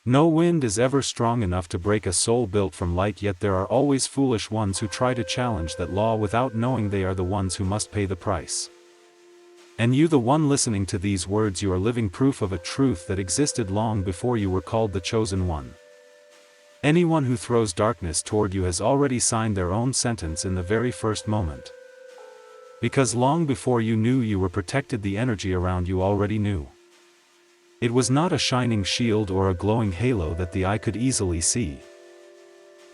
No wind is ever strong enough to break a soul built from light, yet there are always foolish ones who try to challenge that law without knowing they are the ones who must pay the price. And you, the one listening to these words, you are living proof of a truth that existed long before you were called the chosen one. Anyone who throws darkness toward you has already signed their own sentence in the very first moment. Because long before you knew you were protected, the energy around you already knew. It was not a shining shield or a glowing halo that the eye could easily see.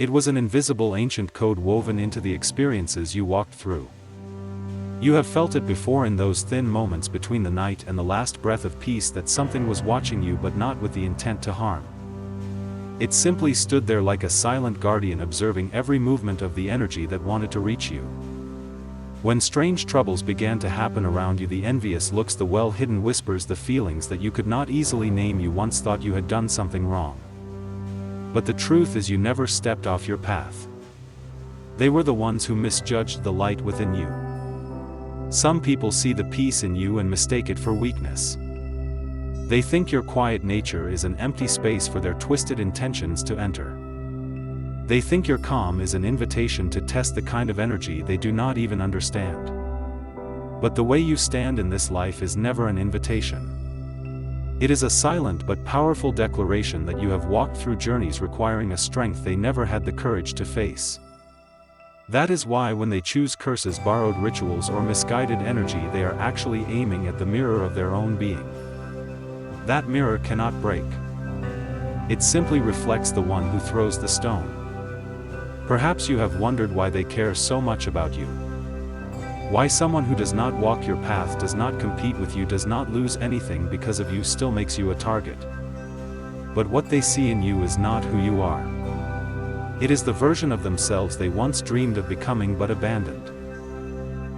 It was an invisible ancient code woven into the experiences you walked through. You have felt it before in those thin moments between the night and the last breath of peace, that something was watching you but not with the intent to harm. It simply stood there like a silent guardian, observing every movement of the energy that wanted to reach you. When strange troubles began to happen around you, the envious looks, the well-hidden whispers, the feelings that you could not easily name, you once thought you had done something wrong. But the truth is, you never stepped off your path. They were the ones who misjudged the light within you. Some people see the peace in you and mistake it for weakness. They think your quiet nature is an empty space for their twisted intentions to enter. They think your calm is an invitation to test the kind of energy they do not even understand. But the way you stand in this life is never an invitation. It is a silent but powerful declaration that you have walked through journeys requiring a strength they never had the courage to face. That is why when they choose curses, borrowed rituals, or misguided energy, they are actually aiming at the mirror of their own being. That mirror cannot break. It simply reflects the one who throws the stone. Perhaps you have wondered why they care so much about you. Why someone who does not walk your path, does not compete with you, does not lose anything because of you, still makes you a target. But what they see in you is not who you are. It is the version of themselves they once dreamed of becoming but abandoned.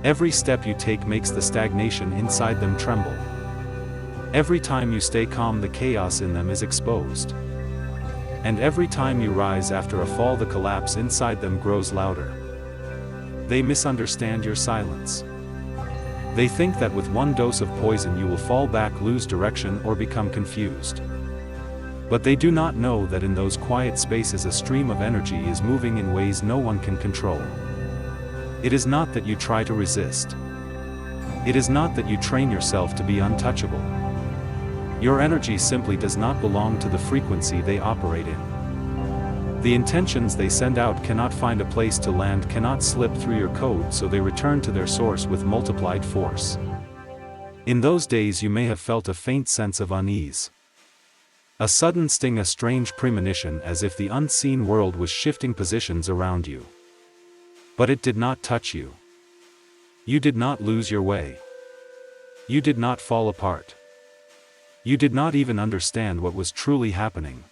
Every step you take makes the stagnation inside them tremble. Every time you stay calm, the chaos in them is exposed. And every time you rise after a fall, the collapse inside them grows louder. They misunderstand your silence. They think that with one dose of poison you will fall back, lose direction, or become confused. But they do not know that in those quiet spaces a stream of energy is moving in ways no one can control. It is not that you try to resist. It is not that you train yourself to be untouchable. Your energy simply does not belong to the frequency they operate in. The intentions they send out cannot find a place to land, cannot slip through your code, so they return to their source with multiplied force. In those days you may have felt a faint sense of unease. A sudden sting, a strange premonition, as if the unseen world was shifting positions around you. But it did not touch you. You did not lose your way. You did not fall apart. You did not even understand what was truly happening.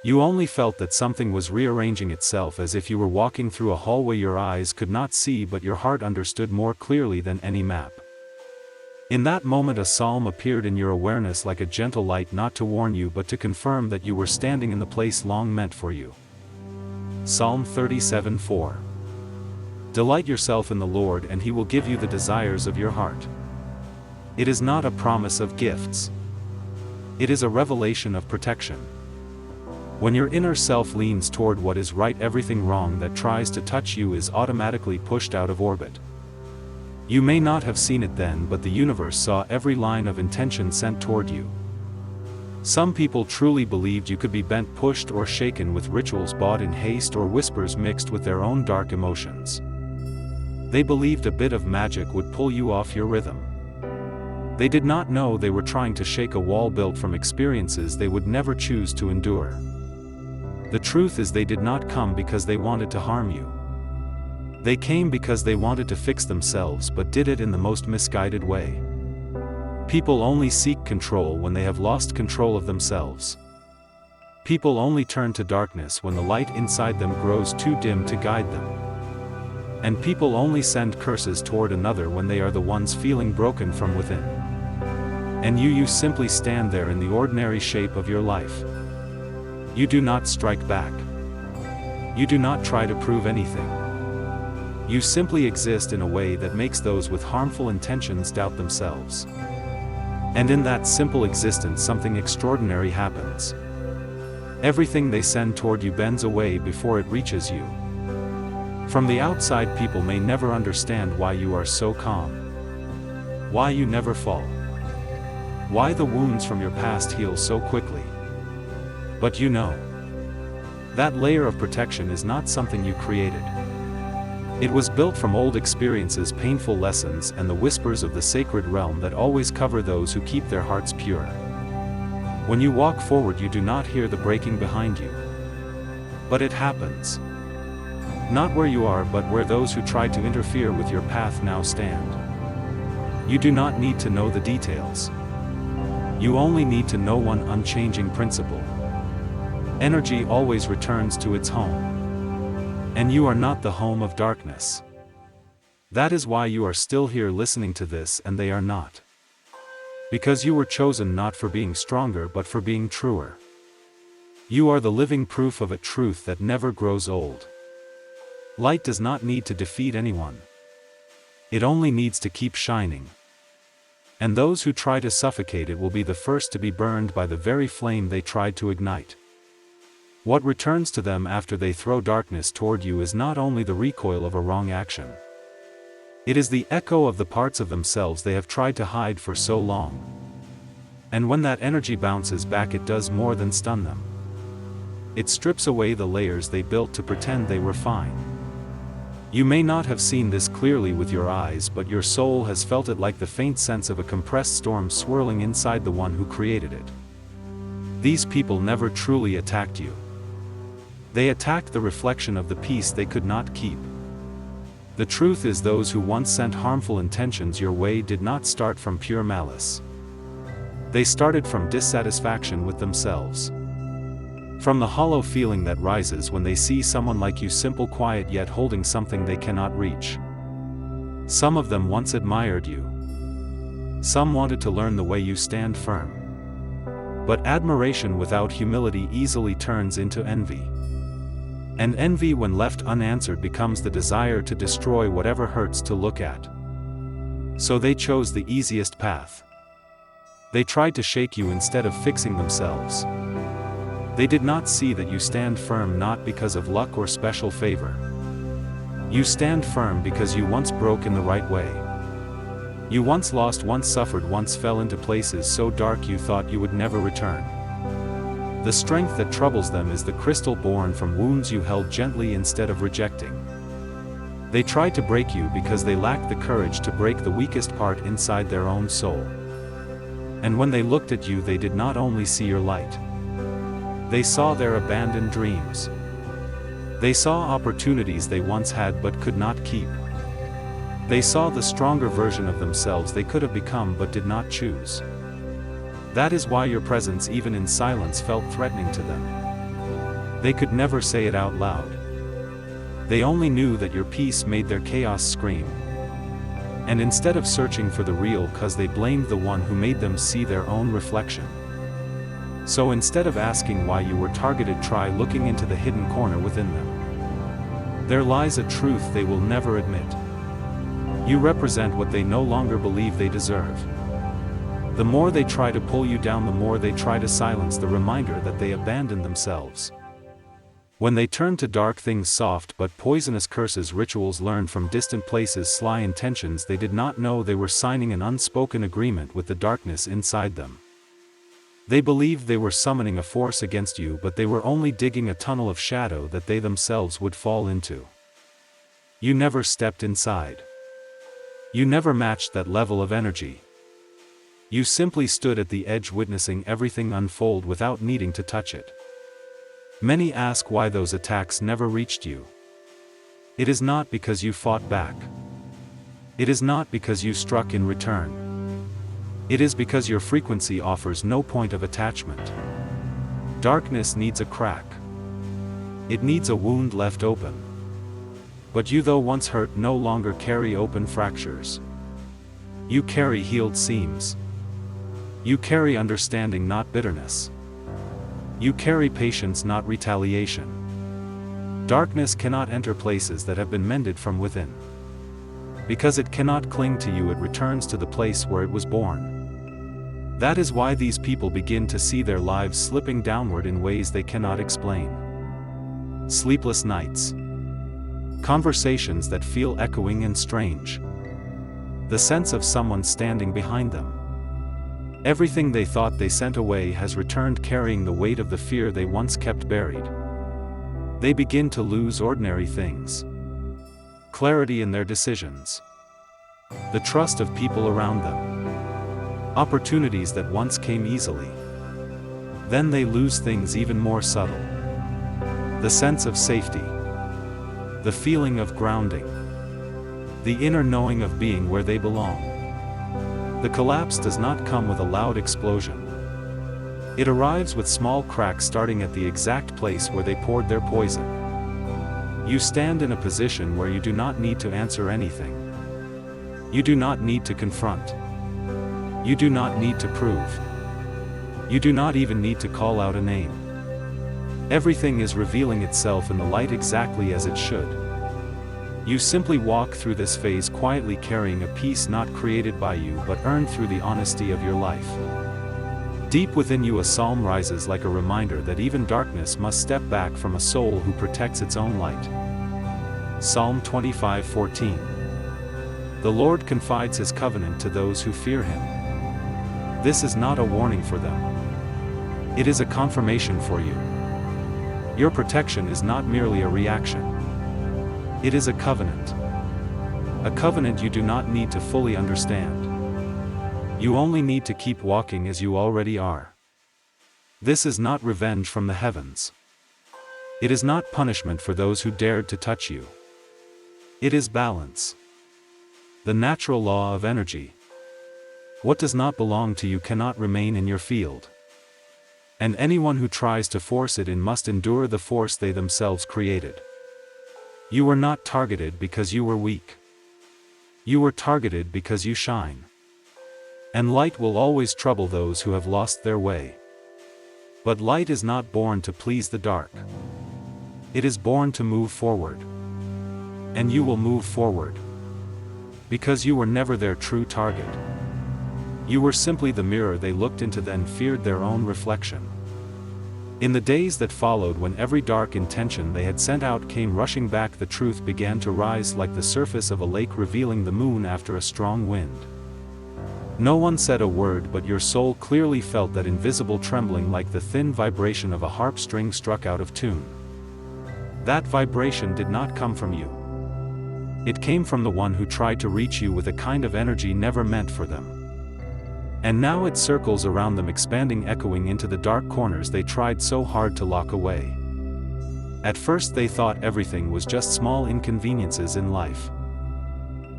You only felt that something was rearranging itself, as if you were walking through a hallway your eyes could not see but your heart understood more clearly than any map. In that moment a psalm appeared in your awareness, like a gentle light, not to warn you but to confirm that you were standing in the place long meant for you. Psalm 37:4. Delight yourself in the Lord, and He will give you the desires of your heart. It is not a promise of gifts. It is a revelation of protection. When your inner self leans toward what is right, everything wrong that tries to touch you is automatically pushed out of orbit. You may not have seen it then, but the universe saw every line of intention sent toward you. Some people truly believed you could be bent, pushed, or shaken with rituals bought in haste or whispers mixed with their own dark emotions. They believed a bit of magic would pull you off your rhythm. They did not know they were trying to shake a wall built from experiences they would never choose to endure. The truth is, they did not come because they wanted to harm you. They came because they wanted to fix themselves, but did it in the most misguided way. People only seek control when they have lost control of themselves. People only turn to darkness when the light inside them grows too dim to guide them. And people only send curses toward another when they are the ones feeling broken from within. And you simply stand there in the ordinary shape of your life. You do not strike back. You do not try to prove anything. You simply exist in a way that makes those with harmful intentions doubt themselves. And in that simple existence something extraordinary happens. Everything they send toward you bends away before it reaches you. From the outside, people may never understand why you are so calm, why you never fall, why the wounds from your past heal so quickly. But you know, that layer of protection is not something you created. It was built from old experiences, painful lessons, and the whispers of the sacred realm that always cover those who keep their hearts pure. When you walk forward, you do not hear the breaking behind you. But it happens. Not where you are, but where those who tried to interfere with your path now stand. You do not need to know the details. You only need to know one unchanging principle. Energy always returns to its home. And you are not the home of darkness. That is why you are still here listening to this and they are not. Because you were chosen not for being stronger but for being truer. You are the living proof of a truth that never grows old. Light does not need to defeat anyone. It only needs to keep shining. And those who try to suffocate it will be the first to be burned by the very flame they tried to ignite. What returns to them after they throw darkness toward you is not only the recoil of a wrong action. It is the echo of the parts of themselves they have tried to hide for so long. And when that energy bounces back, it does more than stun them. It strips away the layers they built to pretend they were fine. You may not have seen this clearly with your eyes, but your soul has felt it, like the faint sense of a compressed storm swirling inside the one who created it. These people never truly attacked you. They attacked the reflection of the peace they could not keep. The truth is, those who once sent harmful intentions your way did not start from pure malice. They started from dissatisfaction with themselves. From the hollow feeling that rises when they see someone like you, simple, quiet, yet holding something they cannot reach. Some of them once admired you. Some wanted to learn the way you stand firm. But admiration without humility easily turns into envy. And envy, when left unanswered, becomes the desire to destroy whatever hurts to look at. So they chose the easiest path. They tried to shake you instead of fixing themselves. They did not see that you stand firm not because of luck or special favor. You stand firm because you once broke in the right way. You once lost, once suffered, once fell into places so dark you thought you would never return. The strength that troubles them is the crystal born from wounds you held gently instead of rejecting. They tried to break you because they lacked the courage to break the weakest part inside their own soul. And when they looked at you, they did not only see your light. They saw their abandoned dreams. They saw opportunities they once had but could not keep. They saw the stronger version of themselves they could have become but did not choose. That is why your presence, even in silence, felt threatening to them. They could never say it out loud. They only knew that your peace made their chaos scream. And instead of searching for the real cause, they blamed the one who made them see their own reflection. So instead of asking why you were targeted, try looking into the hidden corner within them. There lies a truth they will never admit. You represent what they no longer believe they deserve. The more they try to pull you down, the more they try to silence the reminder that they abandoned themselves. When they turn to dark things, soft but poisonous curses, rituals learned from distant places, sly intentions, they did not know they were signing an unspoken agreement with the darkness inside them. They believed they were summoning a force against you, but they were only digging a tunnel of shadow that they themselves would fall into. You never stepped inside. You never matched that level of energy. You simply stood at the edge, witnessing everything unfold without needing to touch it. Many ask why those attacks never reached you. It is not because you fought back. It is not because you struck in return. It is because your frequency offers no point of attachment. Darkness needs a crack. It needs a wound left open. But you, though once hurt, no longer carry open fractures. You carry healed seams. You carry understanding, not bitterness. You carry patience, not retaliation. Darkness cannot enter places that have been mended from within. Because it cannot cling to you, it returns to the place where it was born. That is why these people begin to see their lives slipping downward in ways they cannot explain. Sleepless nights. Conversations that feel echoing and strange. The sense of someone standing behind them. Everything they thought they sent away has returned carrying the weight of the fear they once kept buried. They begin to lose ordinary things. Clarity in their decisions. The trust of people around them. Opportunities that once came easily. Then they lose things even more subtle. The sense of safety. The feeling of grounding. The inner knowing of being where they belong. The collapse does not come with a loud explosion. It arrives with small cracks starting at the exact place where they poured their poison. You stand in a position where you do not need to answer anything. You do not need to confront. You do not need to prove. You do not even need to call out a name. Everything is revealing itself in the light exactly as it should. You simply walk through this phase quietly carrying a peace not created by you but earned through the honesty of your life. Deep within you a psalm rises like a reminder that even darkness must step back from a soul who protects its own light. Psalm 25:14. The Lord confides his covenant to those who fear him. This is not a warning for them. It is a confirmation for you. Your protection is not merely a reaction. It is a covenant. A covenant you do not need to fully understand. You only need to keep walking as you already are. This is not revenge from the heavens. It is not punishment for those who dared to touch you. It is balance. The natural law of energy. What does not belong to you cannot remain in your field. And anyone who tries to force it in must endure the force they themselves created. You were not targeted because you were weak. You were targeted because you shine. And light will always trouble those who have lost their way. But light is not born to please the dark. It is born to move forward. And you will move forward. Because you were never their true target. You were simply the mirror they looked into then feared their own reflection. In the days that followed when every dark intention they had sent out came rushing back, the truth began to rise like the surface of a lake revealing the moon after a strong wind. No one said a word, but your soul clearly felt that invisible trembling like the thin vibration of a harp string struck out of tune. That vibration did not come from you. It came from the one who tried to reach you with a kind of energy never meant for them. And now it circles around them, expanding, echoing into the dark corners they tried so hard to lock away. At first they thought everything was just small inconveniences in life.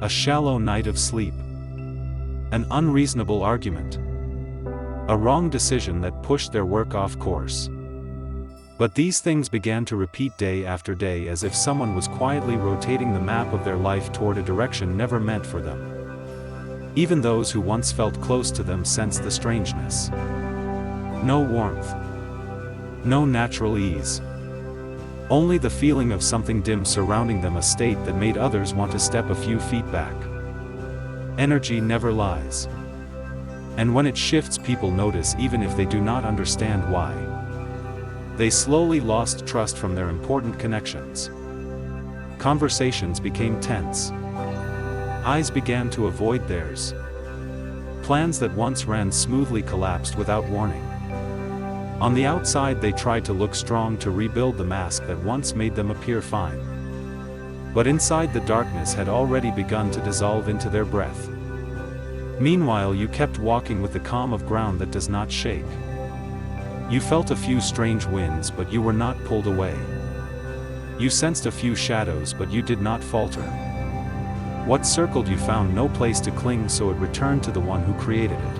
A shallow night of sleep. An unreasonable argument. A wrong decision that pushed their work off course. But these things began to repeat day after day, as if someone was quietly rotating the map of their life toward a direction never meant for them. Even those who once felt close to them sensed the strangeness. No warmth. No natural ease. Only the feeling of something dim surrounding them, a state that made others want to step a few feet back. Energy never lies. And when it shifts, people notice even if they do not understand why. They slowly lost trust from their important connections. Conversations became tense. Eyes began to avoid theirs. Plans that once ran smoothly collapsed without warning. On the outside they tried to look strong to rebuild the mask that once made them appear fine. But inside, the darkness had already begun to dissolve into their breath. Meanwhile, you kept walking with the calm of ground that does not shake. You felt a few strange winds, but you were not pulled away. You sensed a few shadows, but you did not falter. What circled you found no place to cling, so it returned to the one who created it.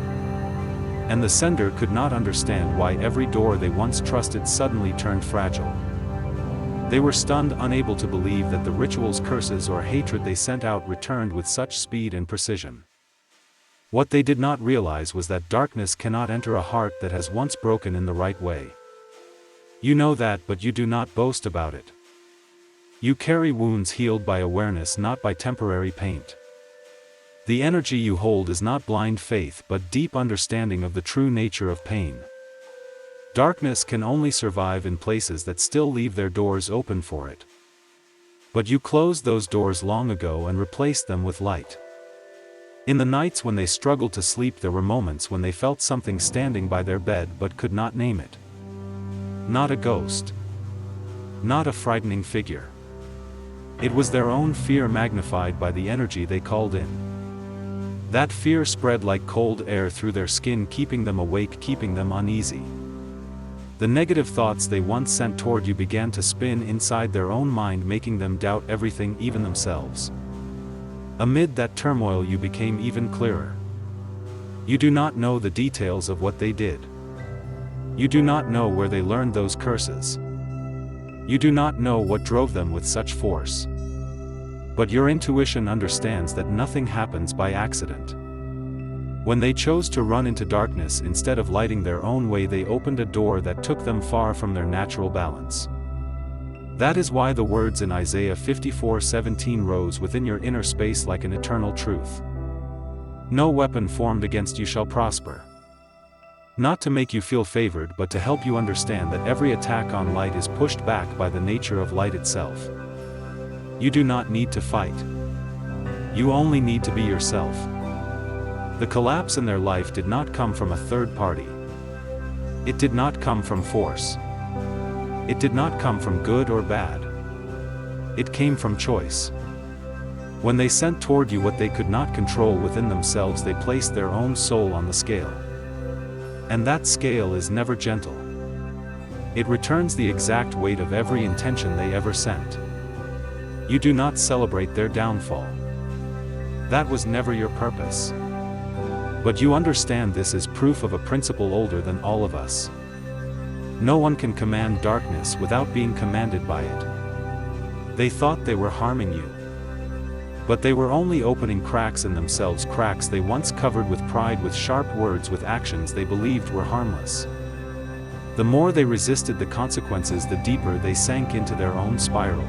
And the sender could not understand why every door they once trusted suddenly turned fragile. They were stunned, unable to believe that the rituals, curses, or hatred they sent out returned with such speed and precision. What they did not realize was that darkness cannot enter a heart that has once broken in the right way. You know that, but you do not boast about it. You carry wounds healed by awareness, not by temporary paint. The energy you hold is not blind faith but deep understanding of the true nature of pain. Darkness can only survive in places that still leave their doors open for it. But you closed those doors long ago and replaced them with light. In the nights when they struggled to sleep, there were moments when they felt something standing by their bed but could not name it. Not a ghost. Not a frightening figure. It was their own fear magnified by the energy they called in. That fear spread like cold air through their skin, keeping them awake, keeping them uneasy. The negative thoughts they once sent toward you began to spin inside their own mind, making them doubt everything, even themselves. Amid that turmoil you became even clearer. You do not know the details of what they did. You do not know where they learned those curses. You do not know what drove them with such force. But your intuition understands that nothing happens by accident. When they chose to run into darkness instead of lighting their own way, they opened a door that took them far from their natural balance. That is why the words in Isaiah 54:17 rose within your inner space like an eternal truth. No weapon formed against you shall prosper. Not to make you feel favored, but to help you understand that every attack on light is pushed back by the nature of light itself. You do not need to fight. You only need to be yourself. The collapse in their life did not come from a third party. It did not come from force. It did not come from good or bad. It came from choice. When they sent toward you what they could not control within themselves, they placed their own soul on the scale. And that scale is never gentle. It returns the exact weight of every intention they ever sent. You do not celebrate their downfall. That was never your purpose. But you understand this is proof of a principle older than all of us. No one can command darkness without being commanded by it. They thought they were harming you. But they were only opening cracks in themselves, cracks they once covered with pride, with sharp words, with actions they believed were harmless. The more they resisted the consequences, the deeper they sank into their own spiral.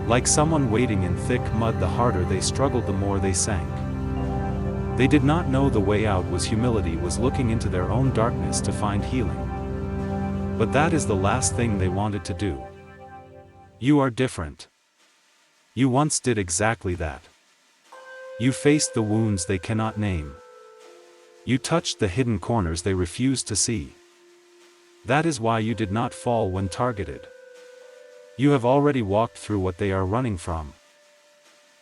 Like someone wading in thick mud, the harder they struggled, the more they sank. They did not know the way out was humility, was looking into their own darkness to find healing. But that is the last thing they wanted to do. You are different. You once did exactly that. You faced the wounds they cannot name. You touched the hidden corners they refused to see. That is why you did not fall when targeted. You have already walked through what they are running from.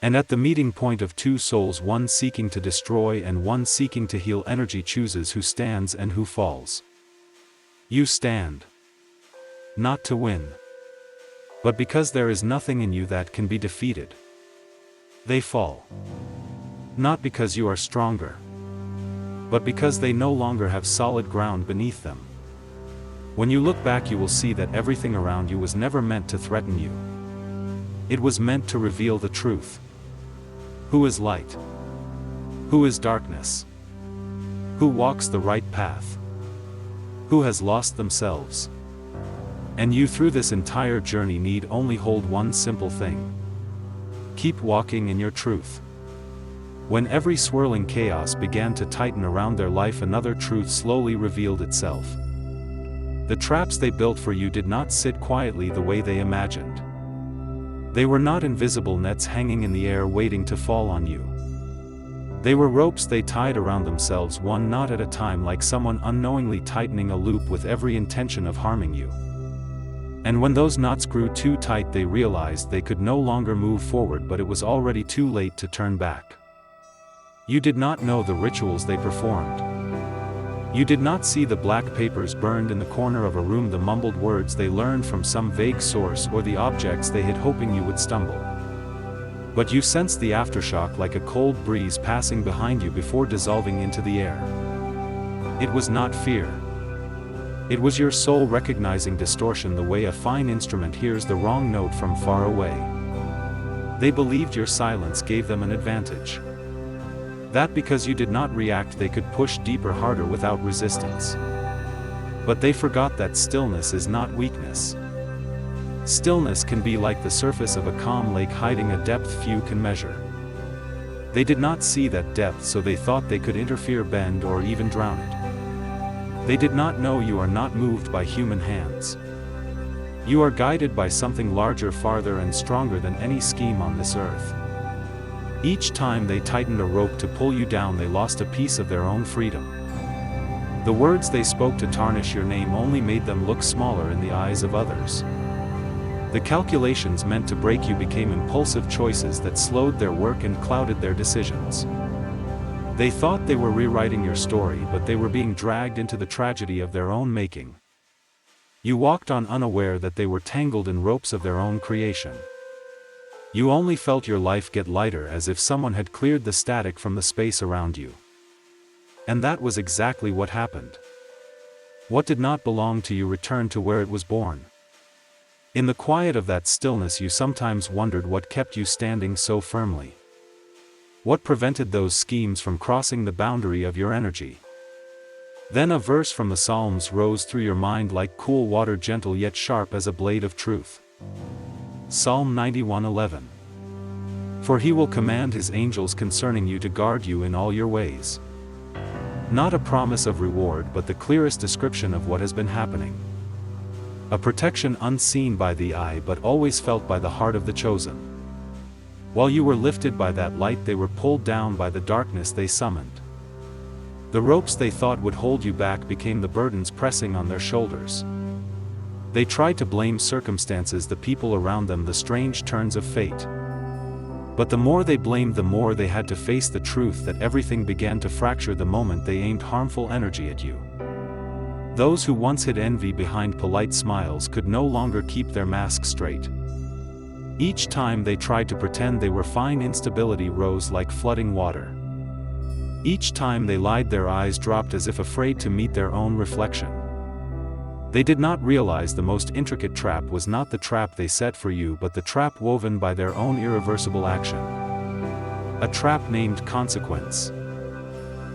And at the meeting point of two souls, one seeking to destroy and one seeking to heal, energy chooses who stands and who falls. You stand. Not to win. But because there is nothing in you that can be defeated. They fall. Not because you are stronger. But because they no longer have solid ground beneath them. When you look back, you will see that everything around you was never meant to threaten you. It was meant to reveal the truth. Who is light? Who is darkness? Who walks the right path? Who has lost themselves? And you, through this entire journey, need only hold one simple thing. Keep walking in your truth. When every swirling chaos began to tighten around their life, another truth slowly revealed itself. The traps they built for you did not sit quietly the way they imagined. They were not invisible nets hanging in the air waiting to fall on you. They were ropes they tied around themselves, one knot at a time, like someone unknowingly tightening a loop with every intention of harming you. And when those knots grew too tight, they realized they could no longer move forward, but it was already too late to turn back. You did not know the rituals they performed. You did not see the black papers burned in the corner of a room, the mumbled words they learned from some vague source, or the objects they hid hoping you would stumble. But you sensed the aftershock like a cold breeze passing behind you before dissolving into the air. It was not fear. It was your soul recognizing distortion the way a fine instrument hears the wrong note from far away. They believed your silence gave them an advantage. That because you did not react, they could push deeper, harder, without resistance. But they forgot that stillness is not weakness. Stillness can be like the surface of a calm lake, hiding a depth few can measure. They did not see that depth, so they thought they could interfere, bend, or even drown it. They did not know you are not moved by human hands. You are guided by something larger, farther, and stronger than any scheme on this earth. Each time they tightened a rope to pull you down, they lost a piece of their own freedom. The words they spoke to tarnish your name only made them look smaller in the eyes of others. The calculations meant to break you became impulsive choices that slowed their work and clouded their decisions. They thought they were rewriting your story, but they were being dragged into the tragedy of their own making. You walked on unaware that they were tangled in ropes of their own creation. You only felt your life get lighter, as if someone had cleared the static from the space around you. And that was exactly what happened. What did not belong to you returned to where it was born. In the quiet of that stillness, you sometimes wondered what kept you standing so firmly. What prevented those schemes from crossing the boundary of your energy? Then a verse from the Psalms rose through your mind like cool water, gentle yet sharp as a blade of truth. Psalm 91:11. For he will command his angels concerning you to guard you in all your ways. Not a promise of reward, but the clearest description of what has been happening. A protection unseen by the eye but always felt by the heart of the chosen. While you were lifted by that light, they were pulled down by the darkness they summoned. The ropes they thought would hold you back became the burdens pressing on their shoulders. They tried to blame circumstances, the people around them, the strange turns of fate. But the more they blamed, the more they had to face the truth that everything began to fracture the moment they aimed harmful energy at you. Those who once hid envy behind polite smiles could no longer keep their mask straight. Each time they tried to pretend they were fine, instability rose like flooding water. Each time they lied, their eyes dropped as if afraid to meet their own reflection. They did not realize the most intricate trap was not the trap they set for you, but the trap woven by their own irreversible action. A trap named consequence.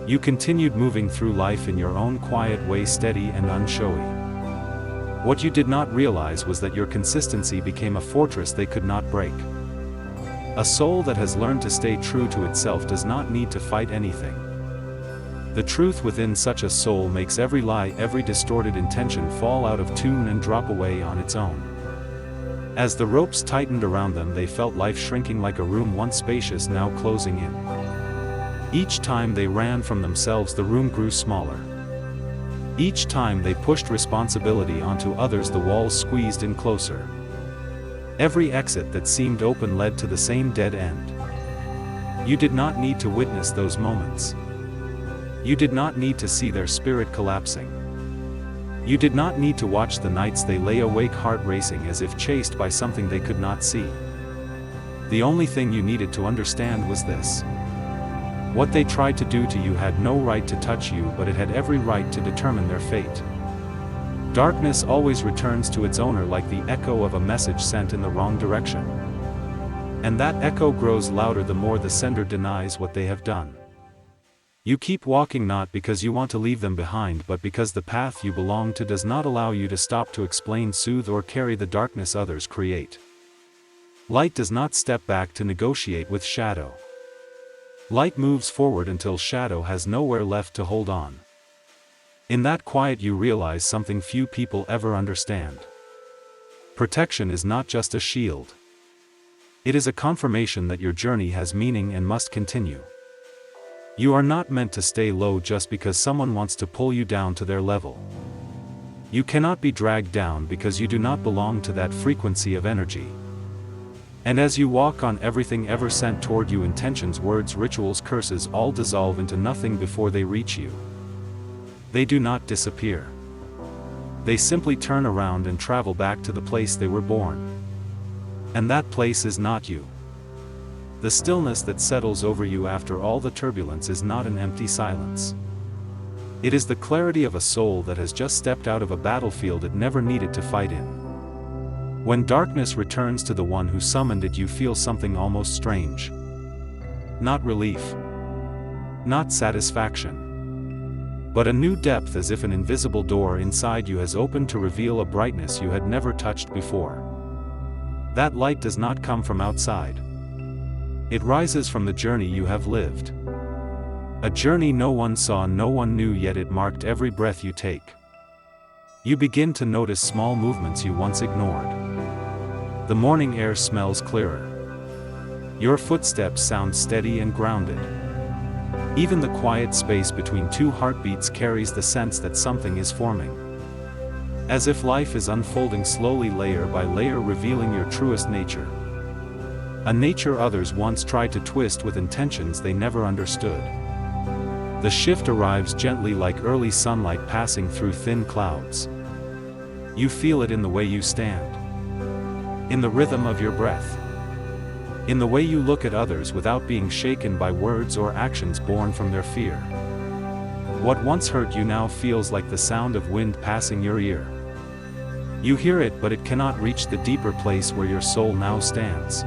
You continued moving through life in your own quiet way, steady and unshowy. What you did not realize was that your consistency became a fortress they could not break. A soul that has learned to stay true to itself does not need to fight anything. The truth within such a soul makes every lie, every distorted intention fall out of tune and drop away on its own. As the ropes tightened around them, they felt life shrinking like a room once spacious, now closing in. Each time they ran from themselves, the room grew smaller. Each time they pushed responsibility onto others, the walls squeezed in closer. Every exit that seemed open led to the same dead end. You did not need to witness those moments. You did not need to see their spirit collapsing. You did not need to watch the nights they lay awake, heart racing as if chased by something they could not see. The only thing you needed to understand was this. What they tried to do to you had no right to touch you, but it had every right to determine their fate. Darkness always returns to its owner like the echo of a message sent in the wrong direction. And that echo grows louder the more the sender denies what they have done. You keep walking not because you want to leave them behind, but because the path you belong to does not allow you to stop to explain, soothe, or carry the darkness others create. Light does not step back to negotiate with shadow. Light moves forward until shadow has nowhere left to hold on. In that quiet you realize something few people ever understand. Protection is not just a shield. It is a confirmation that your journey has meaning and must continue. You are not meant to stay low just because someone wants to pull you down to their level. You cannot be dragged down because you do not belong to that frequency of energy. And as you walk on, everything ever sent toward you, intentions, words, rituals, curses, all dissolve into nothing before they reach you. They do not disappear. They simply turn around and travel back to the place they were born. And that place is not you. The stillness that settles over you after all the turbulence is not an empty silence. It is the clarity of a soul that has just stepped out of a battlefield it never needed to fight in. When darkness returns to the one who summoned it, you feel something almost strange. Not relief. Not satisfaction. But a new depth, as if an invisible door inside you has opened to reveal a brightness you had never touched before. That light does not come from outside. It rises from the journey you have lived. A journey no one saw, no one knew, yet it marked every breath you take. You begin to notice small movements you once ignored. The morning air smells clearer. Your footsteps sound steady and grounded. Even the quiet space between two heartbeats carries the sense that something is forming. As if life is unfolding slowly, layer by layer, revealing your truest nature. A nature others once tried to twist with intentions they never understood. The shift arrives gently, like early sunlight passing through thin clouds. You feel it in the way you stand. In the rhythm of your breath. In the way you look at others without being shaken by words or actions born from their fear. What once hurt you now feels like the sound of wind passing your ear. You hear it, but it cannot reach the deeper place where your soul now stands.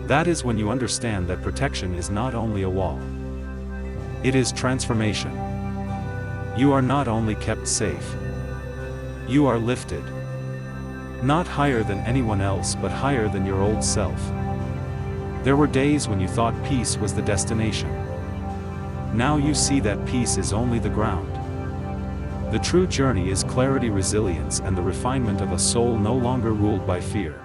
That is when you understand that protection is not only a wall. It is transformation. You are not only kept safe. You are lifted. Not higher than anyone else, but higher than your old self. There were days when you thought peace was the destination. Now you see that peace is only the ground. The true journey is clarity, resilience, and the refinement of a soul no longer ruled by fear.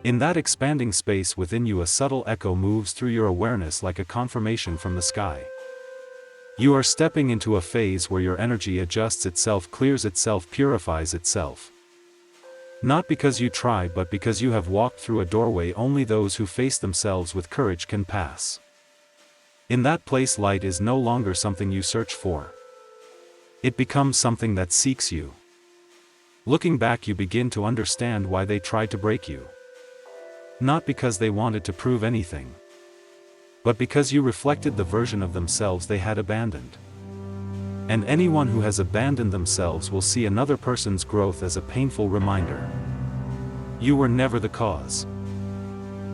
In that expanding space within you, a subtle echo moves through your awareness like a confirmation from the sky. You are stepping into a phase where your energy adjusts itself, clears itself, purifies itself. Not because you try, but because you have walked through a doorway only those who face themselves with courage can pass. In that place, light is no longer something you search for. It becomes something that seeks you. Looking back, you begin to understand why they tried to break you. Not because they wanted to prove anything, but because you reflected the version of themselves they had abandoned. And anyone who has abandoned themselves will see another person's growth as a painful reminder. You were never the cause.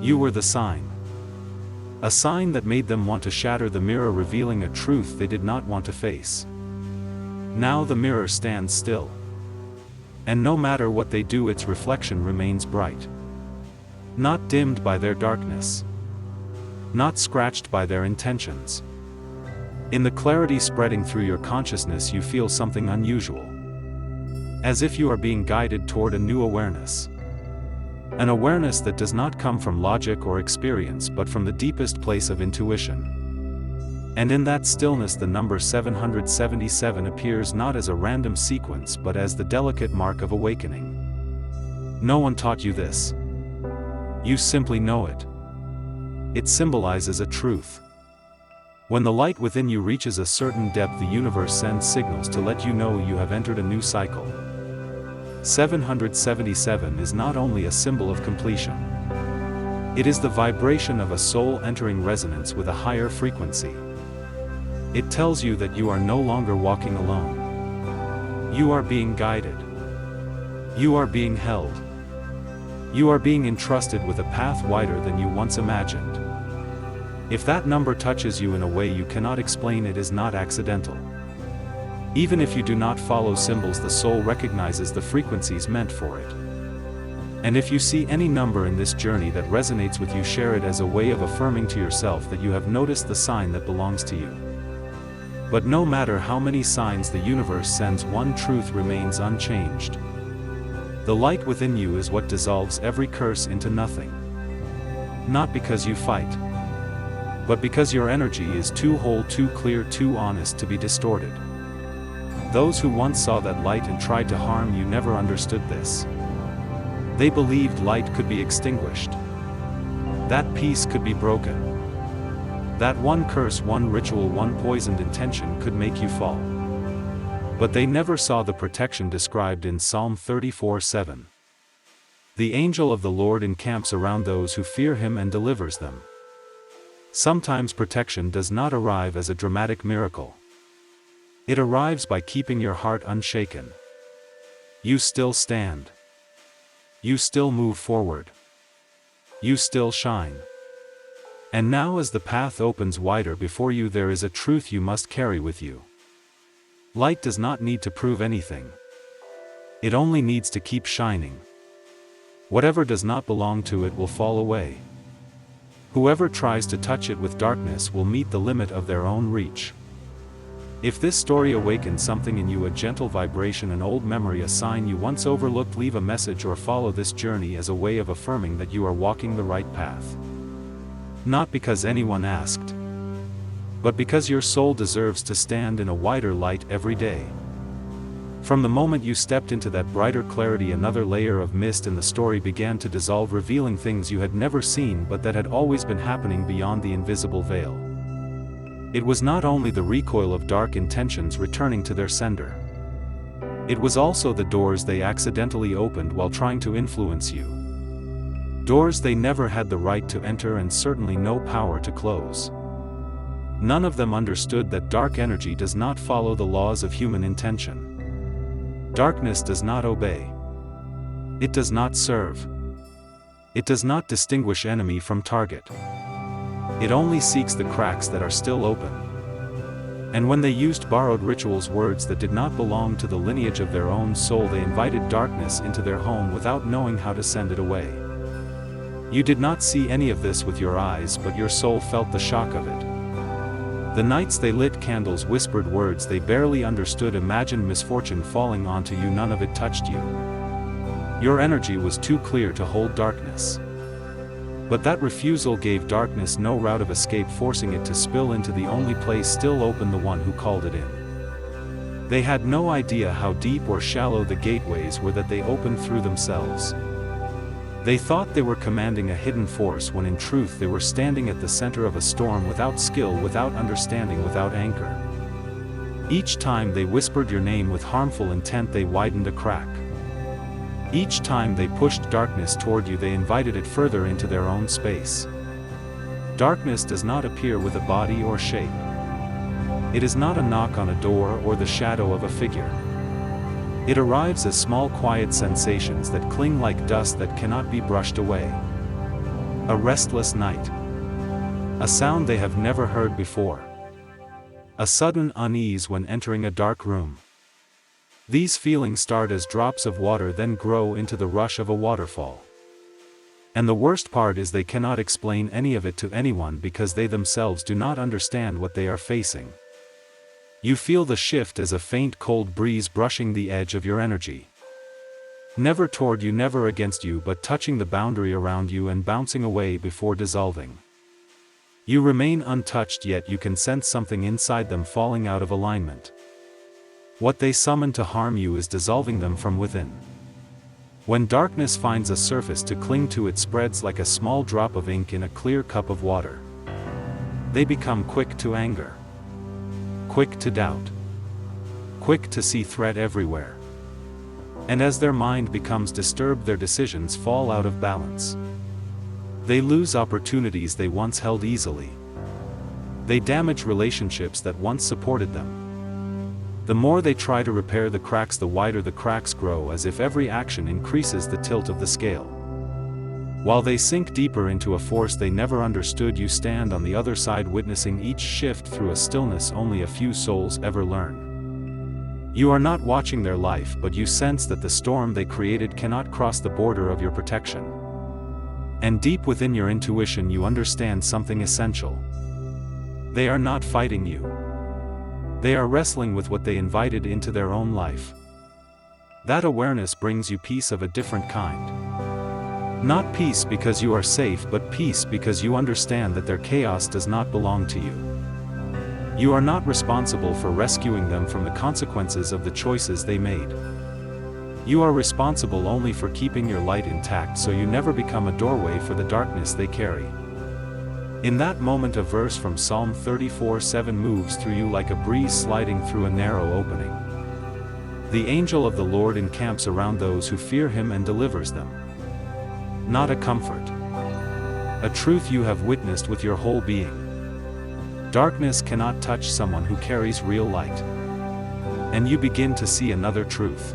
You were the sign. A sign that made them want to shatter the mirror, revealing a truth they did not want to face. Now the mirror stands still. And no matter what they do, its reflection remains bright. Not dimmed by their darkness. Not scratched by their intentions. In the clarity spreading through your consciousness, you feel something unusual. As if you are being guided toward a new awareness. An awareness that does not come from logic or experience, but from the deepest place of intuition. And in that stillness, the number 777 appears not as a random sequence, but as the delicate mark of awakening. No one taught you this. You simply know it. It symbolizes a truth. When the light within you reaches a certain depth, the universe sends signals to let you know you have entered a new cycle. 777 is not only a symbol of completion. It is the vibration of a soul entering resonance with a higher frequency. It tells you that you are no longer walking alone. You are being guided. You are being held. You are being entrusted with a path wider than you once imagined. If that number touches you in a way you cannot explain, it is not accidental. Even if you do not follow symbols, the soul recognizes the frequencies meant for it. And if you see any number in this journey that resonates with you, share it as a way of affirming to yourself that you have noticed the sign that belongs to you. But no matter how many signs the universe sends, one truth remains unchanged. The light within you is what dissolves every curse into nothing. Not because you fight, but because your energy is too whole, too clear, too honest to be distorted. Those who once saw that light and tried to harm you never understood this. They believed light could be extinguished. That peace could be broken. That one curse, one ritual, one poisoned intention could make you fall. But they never saw the protection described in Psalm 34:7. The angel of the Lord encamps around those who fear him and delivers them. Sometimes protection does not arrive as a dramatic miracle. It arrives by keeping your heart unshaken. You still stand. You still move forward. You still shine. And now, as the path opens wider before you, there is a truth you must carry with you. Light does not need to prove anything. It only needs to keep shining. Whatever does not belong to it will fall away. Whoever tries to touch it with darkness will meet the limit of their own reach. If this story awakens something in you, a gentle vibration, an old memory, a sign you once overlooked, leave a message or follow this journey as a way of affirming that you are walking the right path. Not because anyone asked, but because your soul deserves to stand in a wider light every day. From the moment you stepped into that brighter clarity, another layer of mist in the story began to dissolve, revealing things you had never seen but that had always been happening beyond the invisible veil. It was not only the recoil of dark intentions returning to their sender. It was also the doors they accidentally opened while trying to influence you. Doors they never had the right to enter and certainly no power to close. None of them understood that dark energy does not follow the laws of human intention. Darkness does not obey. It does not serve. It does not distinguish enemy from target. It only seeks the cracks that are still open. And when they used borrowed rituals, words that did not belong to the lineage of their own soul, they invited darkness into their home without knowing how to send it away. You did not see any of this with your eyes, but your soul felt the shock of it. The nights they lit candles, whispered words they barely understood, imagined misfortune falling onto you, none of it touched you. Your energy was too clear to hold darkness. But that refusal gave darkness no route of escape, forcing it to spill into the only place still open, the one who called it in. They had no idea how deep or shallow the gateways were that they opened through themselves. They thought they were commanding a hidden force when in truth they were standing at the center of a storm, without skill, without understanding, without anchor. Each time they whispered your name with harmful intent, they widened a crack. Each time they pushed darkness toward you, they invited it further into their own space. Darkness does not appear with a body or shape. It is not a knock on a door or the shadow of a figure. It arrives as small, quiet sensations that cling like dust that cannot be brushed away. A restless night. A sound they have never heard before. A sudden unease when entering a dark room. These feelings start as drops of water, then grow into the rush of a waterfall. And the worst part is they cannot explain any of it to anyone because they themselves do not understand what they are facing. You feel the shift as a faint cold breeze brushing the edge of your energy. Never toward you, never against you, but touching the boundary around you and bouncing away before dissolving. You remain untouched, yet you can sense something inside them falling out of alignment. What they summon to harm you is dissolving them from within. When darkness finds a surface to cling to, it spreads like a small drop of ink in a clear cup of water. They become quick to anger. Quick to doubt. Quick to see threat everywhere. And as their mind becomes disturbed, their decisions fall out of balance. They lose opportunities they once held easily. They damage relationships that once supported them. The more they try to repair the cracks, the wider the cracks grow, as if every action increases the tilt of the scale. While they sink deeper into a force they never understood, you stand on the other side, witnessing each shift through a stillness only a few souls ever learn. You are not watching their life, but you sense that the storm they created cannot cross the border of your protection. And deep within your intuition you understand something essential. They are not fighting you. They are wrestling with what they invited into their own life. That awareness brings you peace of a different kind. Not peace because you are safe, but peace because you understand that their chaos does not belong to you. You are not responsible for rescuing them from the consequences of the choices they made. You are responsible only for keeping your light intact so you never become a doorway for the darkness they carry. In that moment, a verse from Psalm 34:7 moves through you like a breeze sliding through a narrow opening. The angel of the Lord encamps around those who fear him and delivers them. Not a comfort. A truth you have witnessed with your whole being. Darkness cannot touch someone who carries real light. And you begin to see another truth.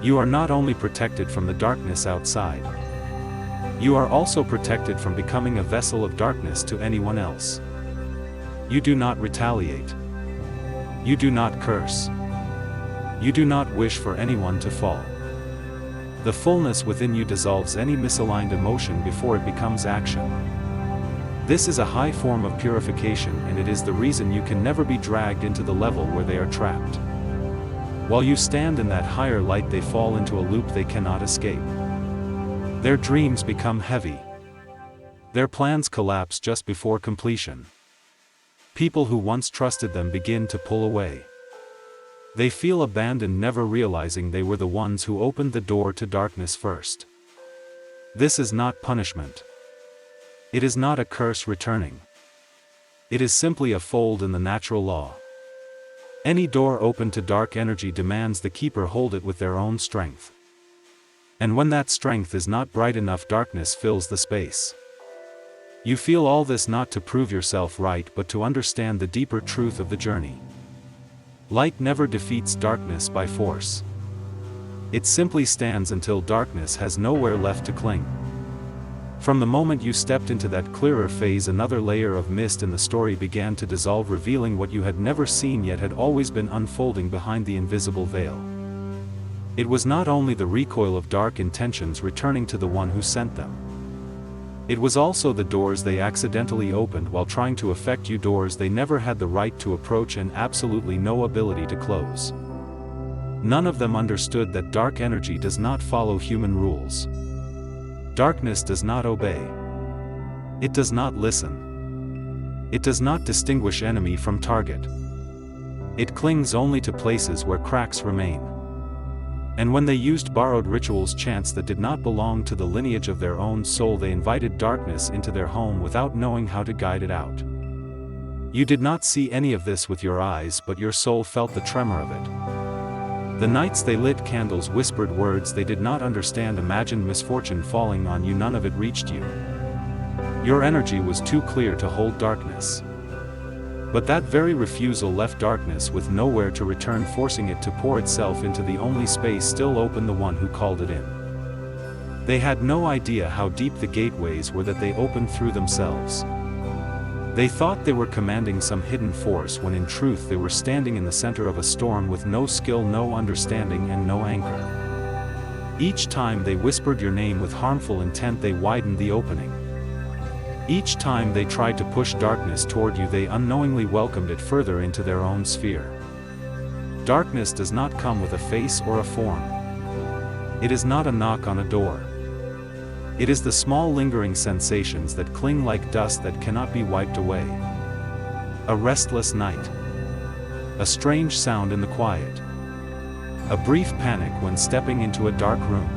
You are not only protected from the darkness outside. You are also protected from becoming a vessel of darkness to anyone else. You do not retaliate. You do not curse. You do not wish for anyone to fall. The fullness within you dissolves any misaligned emotion before it becomes action. This is a high form of purification, and it is the reason you can never be dragged into the level where they are trapped. While you stand in that higher light, they fall into a loop they cannot escape. Their dreams become heavy. Their plans collapse just before completion. People who once trusted them begin to pull away. They feel abandoned, never realizing they were the ones who opened the door to darkness first. This is not punishment. It is not a curse returning. It is simply a fold in the natural law. Any door open to dark energy demands the keeper hold it with their own strength. And when that strength is not bright enough, darkness fills the space. You feel all this not to prove yourself right, but to understand the deeper truth of the journey. Light never defeats darkness by force. It simply stands until darkness has nowhere left to cling. From the moment you stepped into that clearer phase, another layer of mist in the story began to dissolve, revealing what you had never seen yet had always been unfolding behind the invisible veil. It was not only the recoil of dark intentions returning to the one who sent them. It was also the doors they accidentally opened while trying to affect you, doors they never had the right to approach and absolutely no ability to close. None of them understood that dark energy does not follow human rules. Darkness does not obey. It does not listen. It does not distinguish enemy from target. It clings only to places where cracks remain. And when they used borrowed rituals, chants that did not belong to the lineage of their own soul, they invited darkness into their home without knowing how to guide it out. You did not see any of this with your eyes, but your soul felt the tremor of it. The nights they lit candles, whispered words they did not understand, imagined misfortune falling on you, none of it reached you. Your energy was too clear to hold darkness. But that very refusal left darkness with nowhere to return, forcing it to pour itself into the only space still open, the one who called it in. They had no idea how deep the gateways were that they opened through themselves. They thought they were commanding some hidden force, when in truth they were standing in the center of a storm with no skill, no understanding, and no anchor. Each time they whispered your name with harmful intent, they widened the opening. Each time they tried to push darkness toward you, they unknowingly welcomed it further into their own sphere. Darkness does not come with a face or a form. It is not a knock on a door. It is the small lingering sensations that cling like dust that cannot be wiped away. A restless night. A strange sound in the quiet. A brief panic when stepping into a dark room.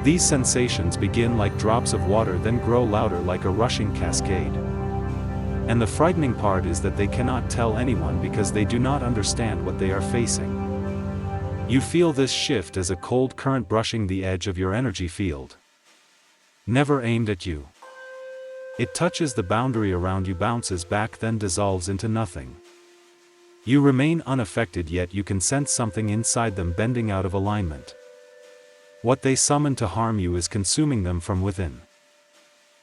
These sensations begin like drops of water, then grow louder like a rushing cascade. And the frightening part is that they cannot tell anyone because they do not understand what they are facing. You feel this shift as a cold current brushing the edge of your energy field. Never aimed at you. It touches the boundary around you, bounces back, then dissolves into nothing. You remain unaffected, yet you can sense something inside them bending out of alignment. What they summon to harm you is consuming them from within.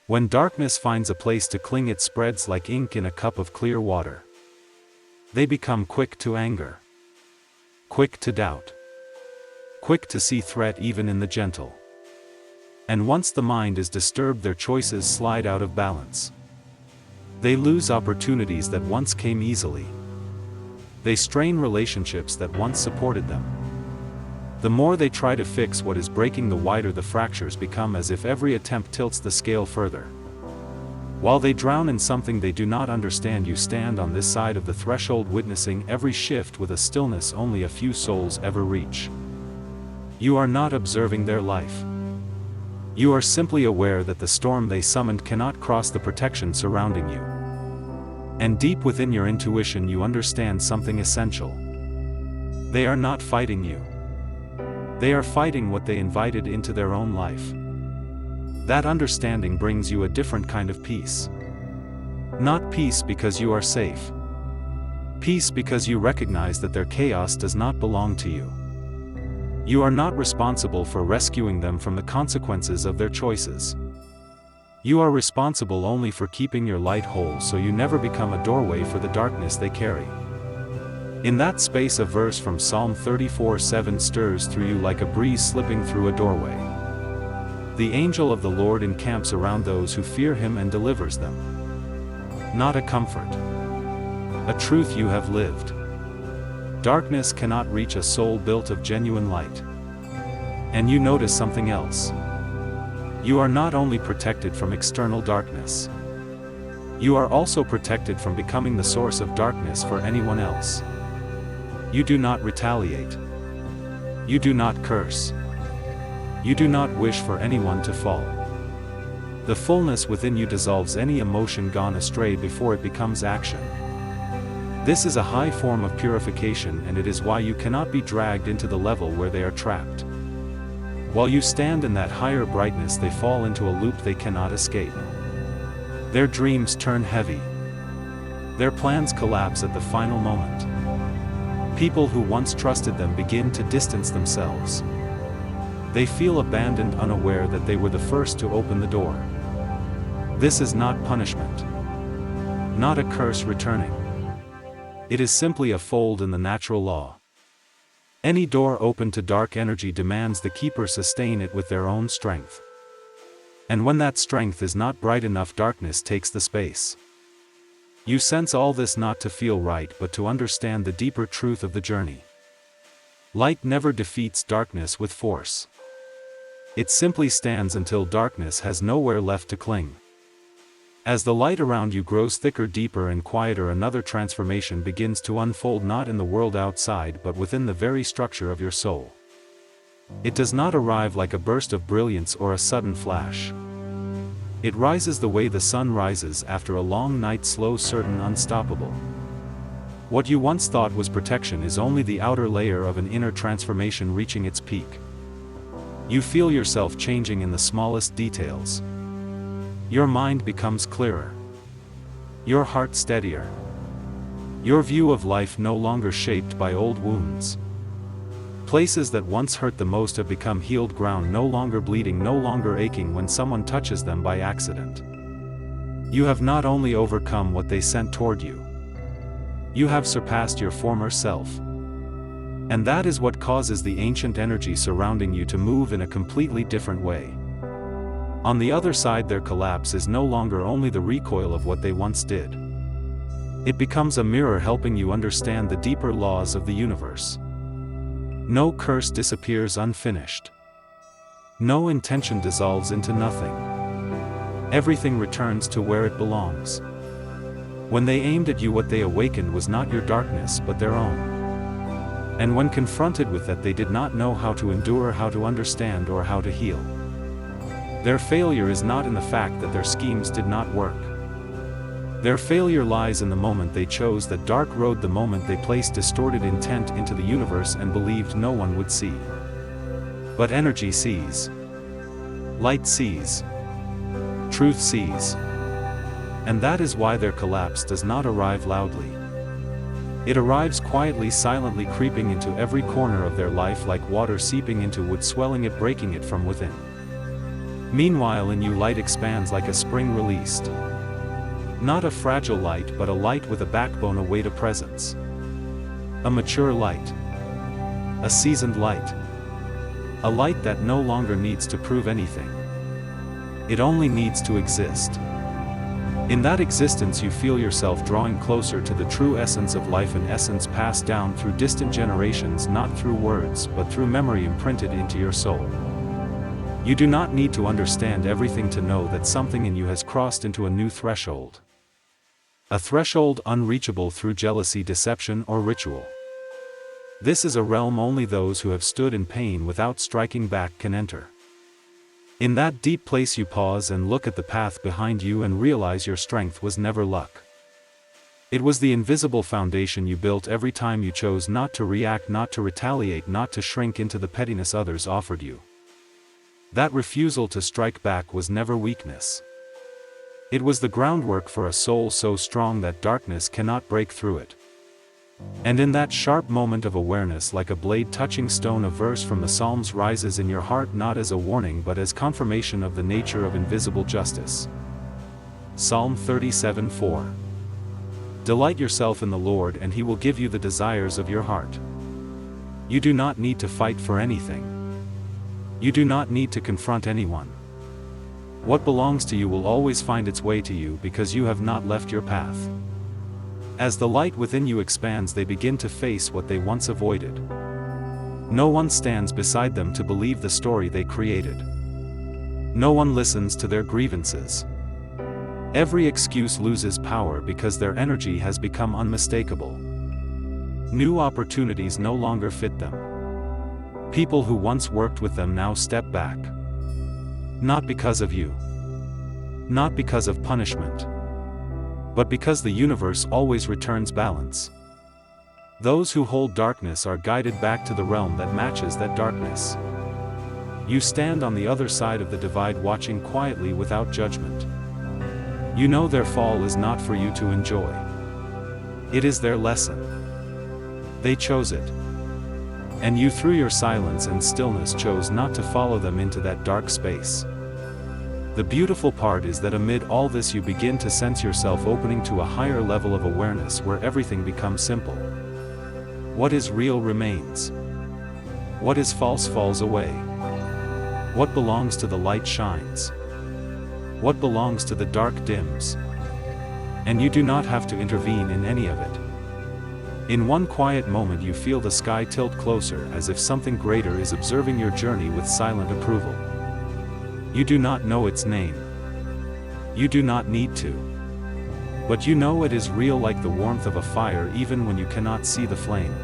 When darkness finds a place to cling, it spreads like ink in a cup of clear water. They become quick to anger. Quick to doubt. Quick to see threat even in the gentle. And once the mind is disturbed, their choices slide out of balance. They lose opportunities that once came easily. They strain relationships that once supported them. The more they try to fix what is breaking, the wider the fractures become, as if every attempt tilts the scale further. While they drown in something they do not understand, you stand on this side of the threshold, witnessing every shift with a stillness only a few souls ever reach. You are not observing their life. You are simply aware that the storm they summoned cannot cross the protection surrounding you. And deep within your intuition, you understand something essential. They are not fighting you. They are fighting what they invited into their own life. That understanding brings you a different kind of peace. Not peace because you are safe. Peace because you recognize that their chaos does not belong to you. You are not responsible for rescuing them from the consequences of their choices. You are responsible only for keeping your light whole, so you never become a doorway for the darkness they carry. In that space, a verse from Psalm 34:7 stirs through you like a breeze slipping through a doorway. The angel of the Lord encamps around those who fear him and delivers them. Not a comfort. A truth you have lived. Darkness cannot reach a soul built of genuine light. And you notice something else. You are not only protected from external darkness. You are also protected from becoming the source of darkness for anyone else. You do not retaliate. You do not curse. You do not wish for anyone to fall. The fullness within you dissolves any emotion gone astray before it becomes action. This is a high form of purification, and it is why you cannot be dragged into the level where they are trapped. While you stand in that higher brightness, they fall into a loop they cannot escape. Their dreams turn heavy. Their plans collapse at the final moment. People who once trusted them begin to distance themselves. They feel abandoned, unaware that they were the first to open the door. This is not punishment. Not a curse returning. It is simply a fold in the natural law. Any door open to dark energy demands the keeper sustain it with their own strength. And when that strength is not bright enough, darkness takes the space. You sense all this not to feel right, but to understand the deeper truth of the journey. Light never defeats darkness with force. It simply stands until darkness has nowhere left to cling. As the light around you grows thicker, deeper and quieter, another transformation begins to unfold, not in the world outside but within the very structure of your soul. It does not arrive like a burst of brilliance or a sudden flash. It rises the way the sun rises after a long night, slow, certain, unstoppable. What you once thought was protection is only the outer layer of an inner transformation reaching its peak. You feel yourself changing in the smallest details. Your mind becomes clearer. Your heart steadier. Your view of life no longer shaped by old wounds. Places that once hurt the most have become healed ground, no longer bleeding, no longer aching when someone touches them by accident. You have not only overcome what they sent toward you. You have surpassed your former self. And that is what causes the ancient energy surrounding you to move in a completely different way. On the other side, their collapse is no longer only the recoil of what they once did. It becomes a mirror helping you understand the deeper laws of the universe. No curse disappears unfinished. No intention dissolves into nothing. Everything returns to where it belongs. When they aimed at you, what they awakened was not your darkness but their own. And when confronted with that, they did not know how to endure, how to understand, or how to heal. Their failure is not in the fact that their schemes did not work. Their failure lies in the moment they chose that dark road, the moment they placed distorted intent into the universe and believed no one would see. But energy sees. Light sees. Truth sees. And that is why their collapse does not arrive loudly. It arrives quietly, silently, creeping into every corner of their life like water seeping into wood, swelling it, breaking it from within. Meanwhile, in you, light expands like a spring released. Not a fragile light, but a light with a backbone, a weight, a presence. A mature light. A seasoned light. A light that no longer needs to prove anything. It only needs to exist. In that existence, you feel yourself drawing closer to the true essence of life, an essence passed down through distant generations, not through words, but through memory imprinted into your soul. You do not need to understand everything to know that something in you has crossed into a new threshold. A threshold unreachable through jealousy, deception, or ritual. This is a realm only those who have stood in pain without striking back can enter. In that deep place you pause and look at the path behind you and realize your strength was never luck. It was the invisible foundation you built every time you chose not to react, not to retaliate, not to shrink into the pettiness others offered you. That refusal to strike back was never weakness. It was the groundwork for a soul so strong that darkness cannot break through it. And in that sharp moment of awareness, like a blade touching stone, a verse from the Psalms rises in your heart, not as a warning but as confirmation of the nature of invisible justice. Psalm 37:4. Delight yourself in the Lord, and He will give you the desires of your heart. You do not need to fight for anything. You do not need to confront anyone. What belongs to you will always find its way to you because you have not left your path. As the light within you expands, they begin to face what they once avoided. No one stands beside them to believe the story they created. No one listens to their grievances. Every excuse loses power because their energy has become unmistakable. New opportunities no longer fit them. People who once worked with them now step back. Not because of you. Not because of punishment. But because the universe always returns balance. Those who hold darkness are guided back to the realm that matches that darkness. You stand on the other side of the divide, watching quietly without judgment. You know their fall is not for you to enjoy. It is their lesson. They chose it. And you, through your silence and stillness, chose not to follow them into that dark space. The beautiful part is that amid all this you begin to sense yourself opening to a higher level of awareness where everything becomes simple. What is real remains. What is false falls away. What belongs to the light shines. What belongs to the dark dims. And you do not have to intervene in any of it. In one quiet moment you feel the sky tilt closer, as if something greater is observing your journey with silent approval. You do not know its name. You do not need to. But you know it is real, like the warmth of a fire even when you cannot see the flame.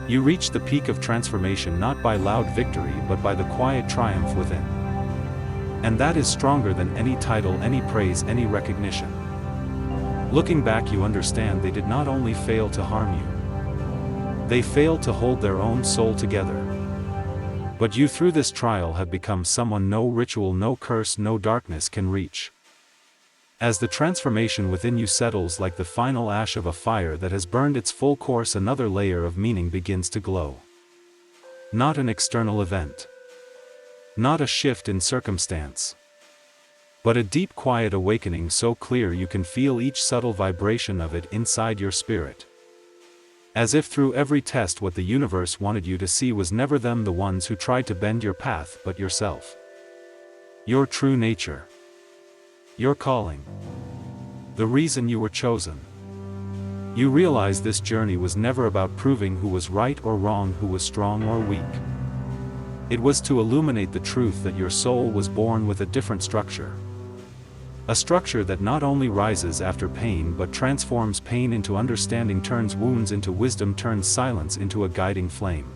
You reach the peak of transformation not by loud victory but by the quiet triumph within. And that is stronger than any title, any praise, any recognition. Looking back you understand they did not only fail to harm you. They failed to hold their own soul together. But you, through this trial, have become someone no ritual, no curse, no darkness can reach. As the transformation within you settles like the final ash of a fire that has burned its full course, another layer of meaning begins to glow. Not an external event. Not a shift in circumstance. But a deep quiet awakening so clear you can feel each subtle vibration of it inside your spirit. As if through every test what the universe wanted you to see was never them, the ones who tried to bend your path, but yourself. Your true nature. Your calling. The reason you were chosen. You realize this journey was never about proving who was right or wrong, who was strong or weak. It was to illuminate the truth that your soul was born with a different structure. A structure that not only rises after pain but transforms pain into understanding, turns wounds into wisdom, turns silence into a guiding flame.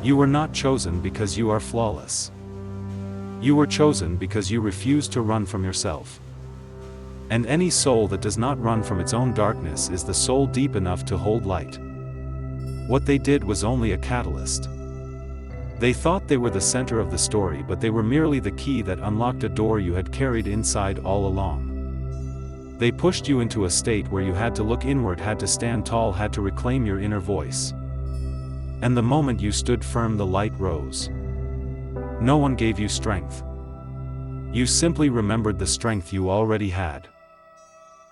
You were not chosen because you are flawless. You were chosen because you refuse to run from yourself. And any soul that does not run from its own darkness is the soul deep enough to hold light. What they did was only a catalyst. They thought they were the center of the story, but they were merely the key that unlocked a door you had carried inside all along. They pushed you into a state where you had to look inward, had to stand tall, had to reclaim your inner voice. And the moment you stood firm, the light rose. No one gave you strength. You simply remembered the strength you already had.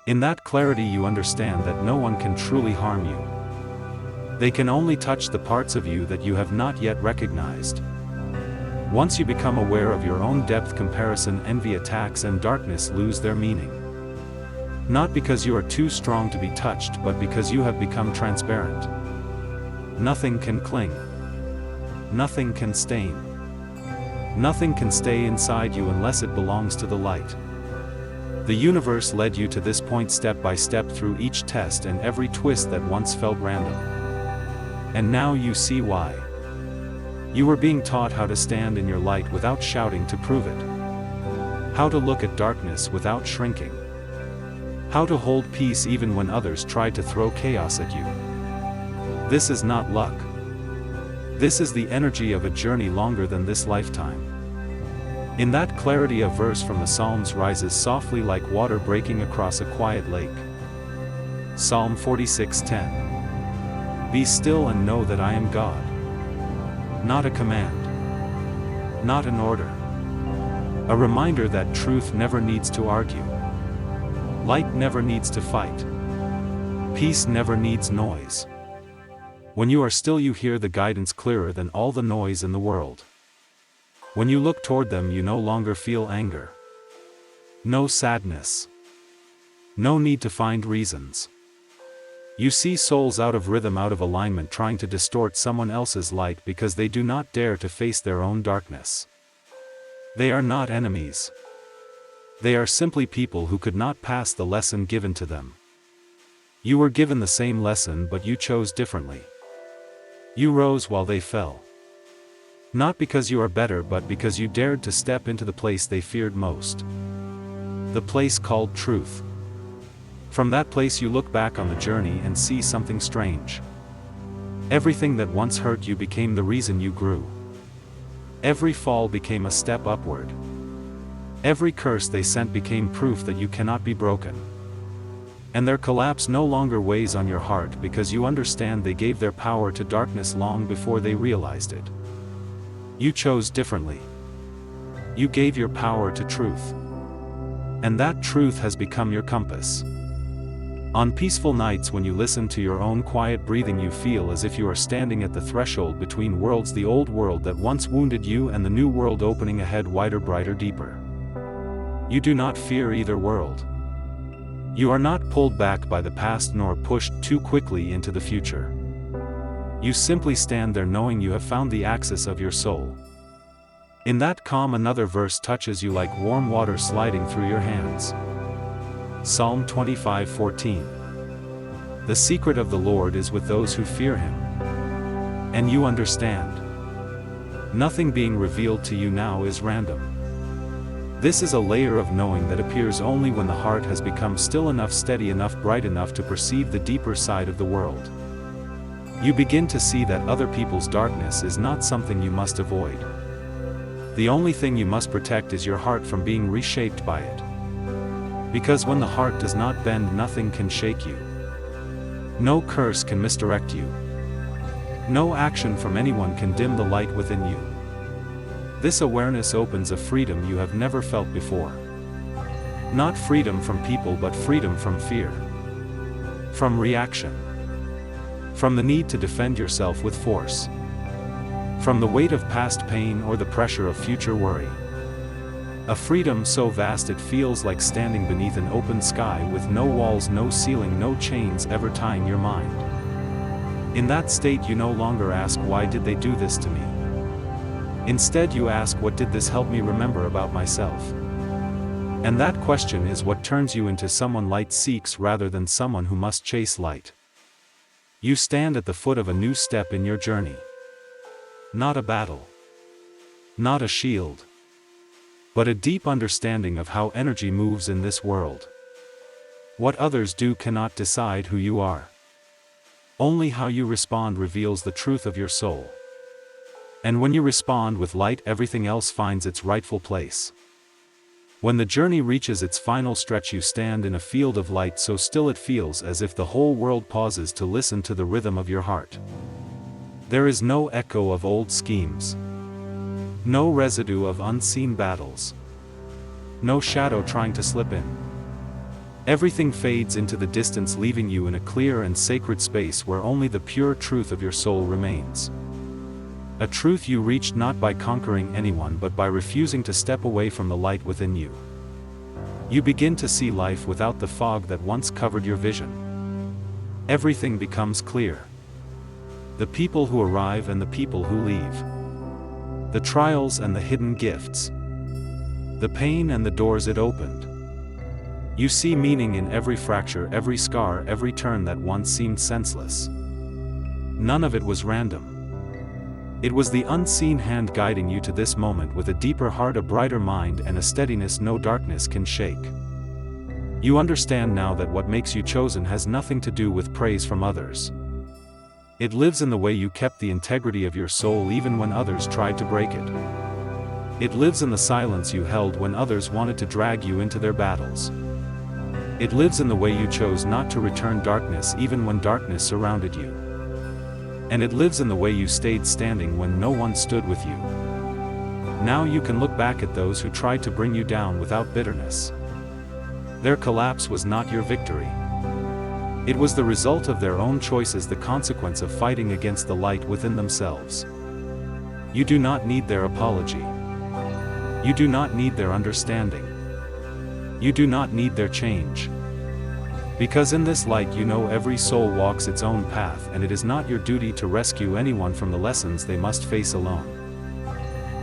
In that clarity you understand that no one can truly harm you. They can only touch the parts of you that you have not yet recognized. Once you become aware of your own depth, comparison, envy, attacks, and darkness lose their meaning. Not because you are too strong to be touched, but because you have become transparent. Nothing can cling. Nothing can stain. Nothing can stay inside you unless it belongs to the light. The universe led you to this point step by step through each test and every twist that once felt random. And now you see why. You were being taught how to stand in your light without shouting to prove it. How to look at darkness without shrinking. How to hold peace even when others tried to throw chaos at you. This is not luck. This is the energy of a journey longer than this lifetime. In that clarity, a verse from the Psalms rises softly like water breaking across a quiet lake. Psalm 46:10. Be still and know that I am God. Not a command. Not an order. A reminder that truth never needs to argue. Light never needs to fight. Peace never needs noise. When you are still, you hear the guidance clearer than all the noise in the world. When you look toward them, you no longer feel anger. No sadness. No need to find reasons. You see souls out of rhythm, out of alignment, trying to distort someone else's light because they do not dare to face their own darkness. They are not enemies. They are simply people who could not pass the lesson given to them. You were given the same lesson, but you chose differently. You rose while they fell. Not because you are better, but because you dared to step into the place they feared most. The place called truth. From that place you look back on the journey and see something strange. Everything that once hurt you became the reason you grew. Every fall became a step upward. Every curse they sent became proof that you cannot be broken. And their collapse no longer weighs on your heart because you understand they gave their power to darkness long before they realized it. You chose differently. You gave your power to truth. And that truth has become your compass. On peaceful nights when you listen to your own quiet breathing, you feel as if you are standing at the threshold between worlds, the old world that once wounded you and the new world opening ahead, wider, brighter, deeper. You do not fear either world. You are not pulled back by the past nor pushed too quickly into the future. You simply stand there knowing you have found the axis of your soul. In that calm, another verse touches you like warm water sliding through your hands. Psalm 25:14. The secret of the Lord is with those who fear Him. And you understand. Nothing being revealed to you now is random. This is a layer of knowing that appears only when the heart has become still enough, steady enough, bright enough to perceive the deeper side of the world. You begin to see that other people's darkness is not something you must avoid. The only thing you must protect is your heart from being reshaped by it. Because when the heart does not bend, nothing can shake you. No curse can misdirect you. No action from anyone can dim the light within you. This awareness opens a freedom you have never felt before. Not freedom from people, but freedom from fear. From reaction. From the need to defend yourself with force. From the weight of past pain or the pressure of future worry. A freedom so vast it feels like standing beneath an open sky with no walls, no ceiling, no chains ever tying your mind. In that state you no longer ask, why did they do this to me? Instead you ask, what did this help me remember about myself? And that question is what turns you into someone light seeks rather than someone who must chase light. You stand at the foot of a new step in your journey. Not a battle. Not a shield. But a deep understanding of how energy moves in this world. What others do cannot decide who you are. Only how you respond reveals the truth of your soul. And when you respond with light, everything else finds its rightful place. When the journey reaches its final stretch, you stand in a field of light so still it feels as if the whole world pauses to listen to the rhythm of your heart. There is no echo of old schemes. No residue of unseen battles. No shadow trying to slip in. Everything fades into the distance, leaving you in a clear and sacred space where only the pure truth of your soul remains. A truth you reached not by conquering anyone but by refusing to step away from the light within you. You begin to see life without the fog that once covered your vision. Everything becomes clear. The people who arrive and the people who leave. The trials and the hidden gifts. The pain and the doors it opened. You see meaning in every fracture, every scar, every turn that once seemed senseless. None of it was random. It was the unseen hand guiding you to this moment with a deeper heart, a brighter mind, and a steadiness no darkness can shake. You understand now that what makes you chosen has nothing to do with praise from others. It lives in the way you kept the integrity of your soul even when others tried to break it. It lives in the silence you held when others wanted to drag you into their battles. It lives in the way you chose not to return darkness even when darkness surrounded you. And it lives in the way you stayed standing when no one stood with you. Now you can look back at those who tried to bring you down without bitterness. Their collapse was not your victory. It was the result of their own choices, the consequence of fighting against the light within themselves. You do not need their apology. You do not need their understanding. You do not need their change. Because in this light you know every soul walks its own path, and it is not your duty to rescue anyone from the lessons they must face alone.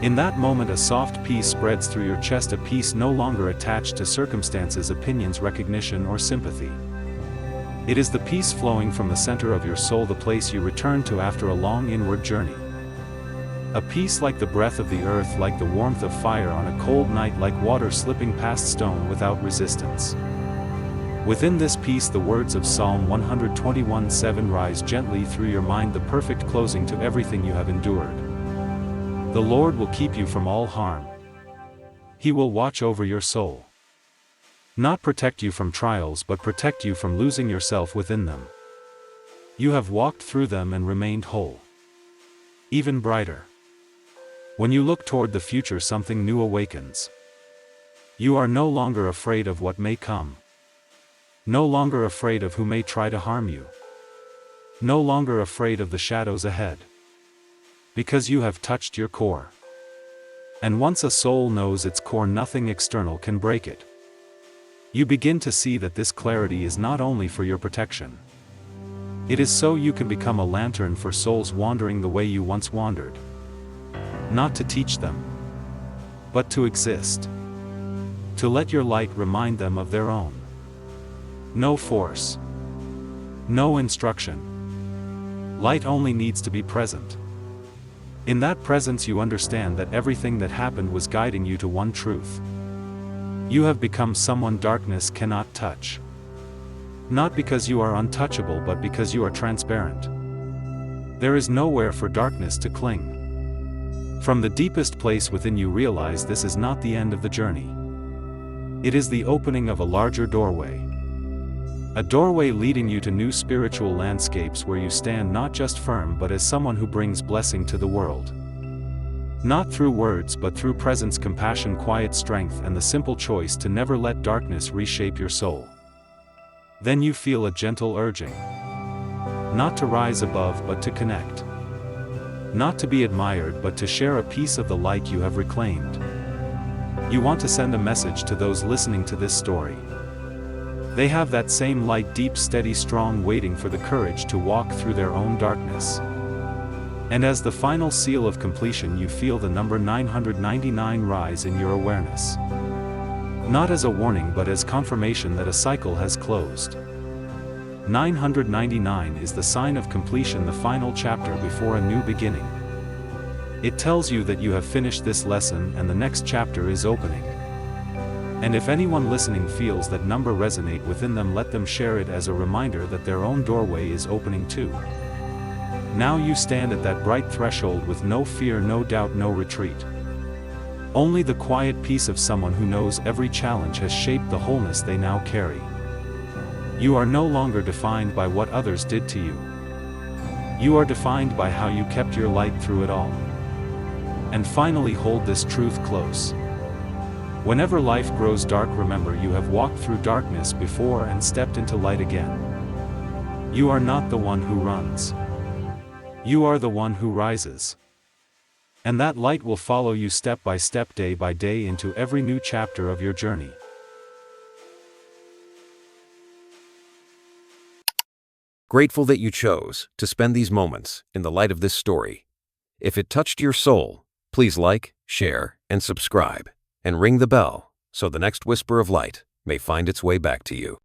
In that moment a soft peace spreads through your chest, a peace no longer attached to circumstances, opinions, recognition, or sympathy. It is the peace flowing from the center of your soul, the place you return to after a long inward journey. A peace like the breath of the earth, like the warmth of fire on a cold night, like water slipping past stone without resistance. Within this peace the words of Psalm 121:7 rise gently through your mind, the perfect closing to everything you have endured. The Lord will keep you from all harm. He will watch over your soul. Not protect you from trials, but protect you from losing yourself within them. You have walked through them and remained whole. Even brighter. When you look toward the future, something new awakens. You are no longer afraid of what may come. No longer afraid of who may try to harm you. No longer afraid of the shadows ahead. Because you have touched your core. And once a soul knows its core, nothing external can break it. You begin to see that this clarity is not only for your protection. It is so you can become a lantern for souls wandering the way you once wandered. Not to teach them, but to exist. To let your light remind them of their own. No force. No instruction. Light only needs to be present. In that presence you understand that everything that happened was guiding you to one truth. You have become someone darkness cannot touch. Not because you are untouchable, but because you are transparent. There is nowhere for darkness to cling. From the deepest place within you realize this is not the end of the journey. It is the opening of a larger doorway. A doorway leading you to new spiritual landscapes where you stand not just firm but as someone who brings blessing to the world. Not through words but through presence, compassion, quiet strength, and the simple choice to never let darkness reshape your soul. Then you feel a gentle urging. Not to rise above but to connect. Not to be admired but to share a piece of the light you have reclaimed. You want to send a message to those listening to this story. They have that same light, deep, steady, strong, waiting for the courage to walk through their own darkness. And as the final seal of completion you feel the number 999 rise in your awareness. Not as a warning but as confirmation that a cycle has closed. 999 is the sign of completion, the final chapter before a new beginning. It tells you that you have finished this lesson and the next chapter is opening. And if anyone listening feels that number resonate within them, let them share it as a reminder that their own doorway is opening too. Now you stand at that bright threshold with no fear, no doubt, no retreat. Only the quiet peace of someone who knows every challenge has shaped the wholeness they now carry. You are no longer defined by what others did to you. You are defined by how you kept your light through it all. And finally, hold this truth close. Whenever life grows dark, remember you have walked through darkness before and stepped into light again. You are not the one who runs. You are the one who rises. And that light will follow you step by step, day by day, into every new chapter of your journey. Grateful that you chose to spend these moments in the light of this story. If it touched your soul, please like, share, and subscribe, and ring the bell so the next whisper of light may find its way back to you.